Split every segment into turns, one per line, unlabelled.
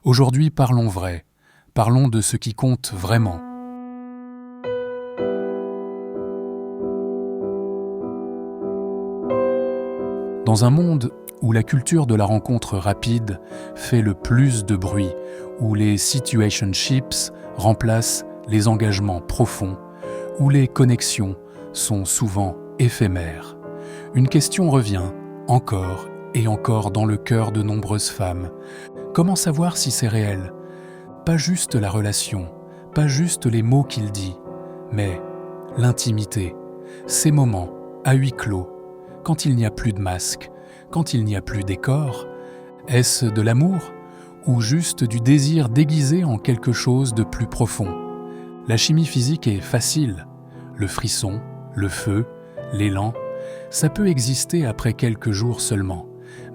Aujourd'hui, parlons vrai, parlons de ce qui compte vraiment. Dans un monde où la culture de la rencontre rapide fait le plus de bruit, où les situationships remplacent les engagements profonds, où les connexions sont souvent éphémères, une question revient encore et encore dans le cœur de nombreuses femmes. Comment savoir si c'est réel ? Pas juste la relation, pas juste les mots qu'il dit, mais l'intimité, ces moments à huis clos, quand il n'y a plus de masque, quand il n'y a plus décor. Est-ce de l'amour ou juste du désir déguisé en quelque chose de plus profond ? La chimie physique est facile. Le frisson, le feu, l'élan, ça peut exister après quelques jours seulement.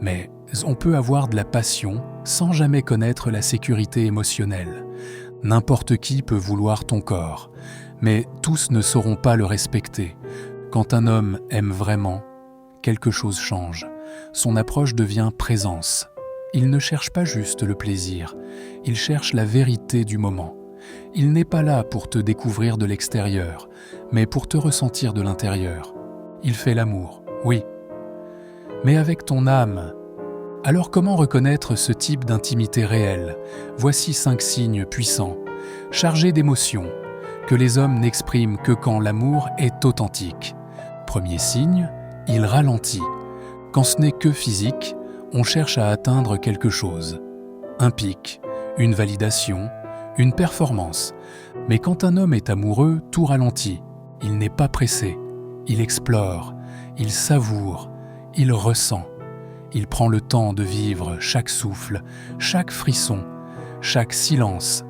Mais on peut avoir de la passion sans jamais connaître la sécurité émotionnelle. N'importe qui peut vouloir ton corps, mais tous ne sauront pas le respecter. Quand un homme aime vraiment, quelque chose change. Son approche devient présence. Il ne cherche pas juste le plaisir, il cherche la vérité du moment. Il n'est pas là pour te découvrir de l'extérieur, mais pour te ressentir de l'intérieur. Il fait l'amour, oui, mais avec ton âme. Alors comment reconnaître ce type d'intimité réelle ? Voici 5 signes puissants, chargés d'émotions, que les hommes n'expriment que quand l'amour est authentique. Premier signe, il ralentit. Quand ce n'est que physique, on cherche à atteindre quelque chose. Un pic, une validation, une performance. Mais quand un homme est amoureux, tout ralentit. Il n'est pas pressé. Il explore, il savoure, il ressent. Il prend le temps de vivre chaque souffle, chaque frisson, chaque silence.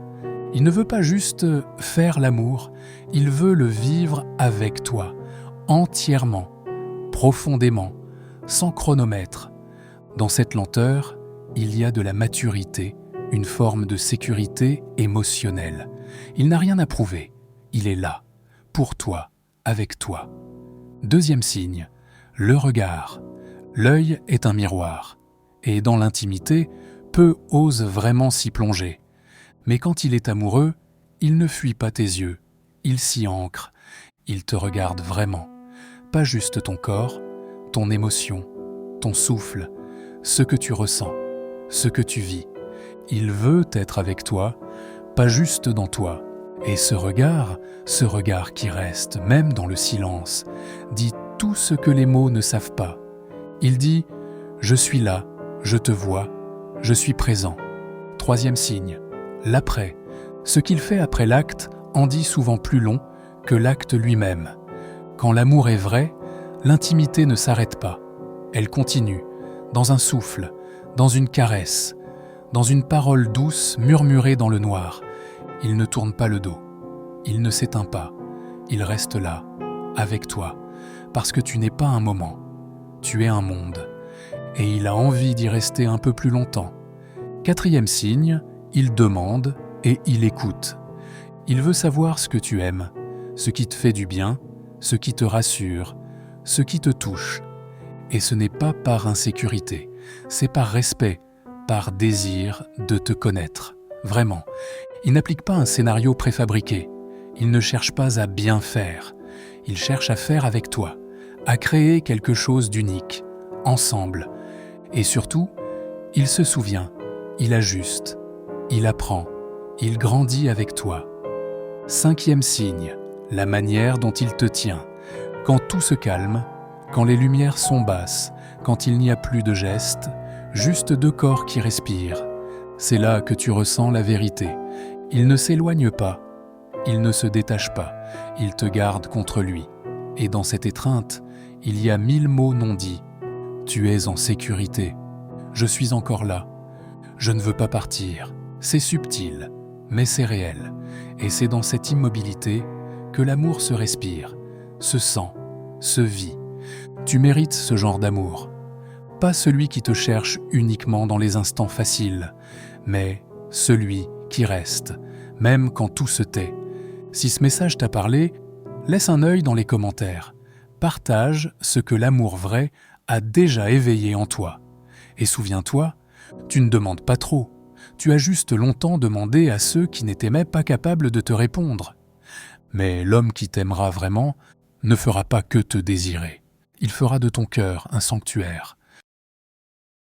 Il ne veut pas juste faire l'amour, il veut le vivre avec toi, entièrement, profondément, sans chronomètre. Dans cette lenteur, il y a de la maturité, une forme de sécurité émotionnelle. Il n'a rien à prouver, il est là, pour toi, avec toi. Deuxième signe, le regard. L'œil est un miroir, et dans l'intimité, peu osent vraiment s'y plonger. Mais quand il est amoureux, il ne fuit pas tes yeux, il s'y ancre, il te regarde vraiment. Pas juste ton corps, ton émotion, ton souffle, ce que tu ressens, ce que tu vis. Il veut être avec toi, pas juste dans toi. Et ce regard qui reste, même dans le silence, dit tout ce que les mots ne savent pas. Il dit « Je suis là, je te vois, je suis présent ». Troisième signe, l'après. Ce qu'il fait après l'acte en dit souvent plus long que l'acte lui-même. Quand l'amour est vrai, l'intimité ne s'arrête pas. Elle continue, dans un souffle, dans une caresse, dans une parole douce murmurée dans le noir. Il ne tourne pas le dos, il ne s'éteint pas, il reste là, avec toi, parce que tu n'es pas un moment. Tu es un monde, et il a envie d'y rester un peu plus longtemps. Quatrième signe, il demande et il écoute. Il veut savoir ce que tu aimes, ce qui te fait du bien, ce qui te rassure, ce qui te touche. Et ce n'est pas par insécurité, c'est par respect, par désir de te connaître. Vraiment, il n'applique pas un scénario préfabriqué. Il ne cherche pas à bien faire, il cherche à faire avec toi, à créer quelque chose d'unique, ensemble. Et surtout, il se souvient, il ajuste, il apprend, il grandit avec toi. Cinquième signe, la manière dont il te tient. Quand tout se calme, quand les lumières sont basses, quand il n'y a plus de gestes, juste 2 corps qui respirent. C'est là que tu ressens la vérité. Il ne s'éloigne pas, il ne se détache pas, il te garde contre lui. Et dans cette étreinte, il y a 1000 mots non dits. Tu es en sécurité. Je suis encore là. Je ne veux pas partir. C'est subtil, mais c'est réel. Et c'est dans cette immobilité que l'amour se respire, se sent, se vit. Tu mérites ce genre d'amour. Pas celui qui te cherche uniquement dans les instants faciles, mais celui qui reste, même quand tout se tait. Si ce message t'a parlé, laisse un œil dans les commentaires. Partage ce que l'amour vrai a déjà éveillé en toi. Et souviens-toi, tu ne demandes pas trop, Tu as juste longtemps demandé à ceux qui n'étaient même pas capables de te répondre. Mais l'homme qui t'aimera vraiment ne fera pas que te désirer. Il fera de ton cœur un sanctuaire,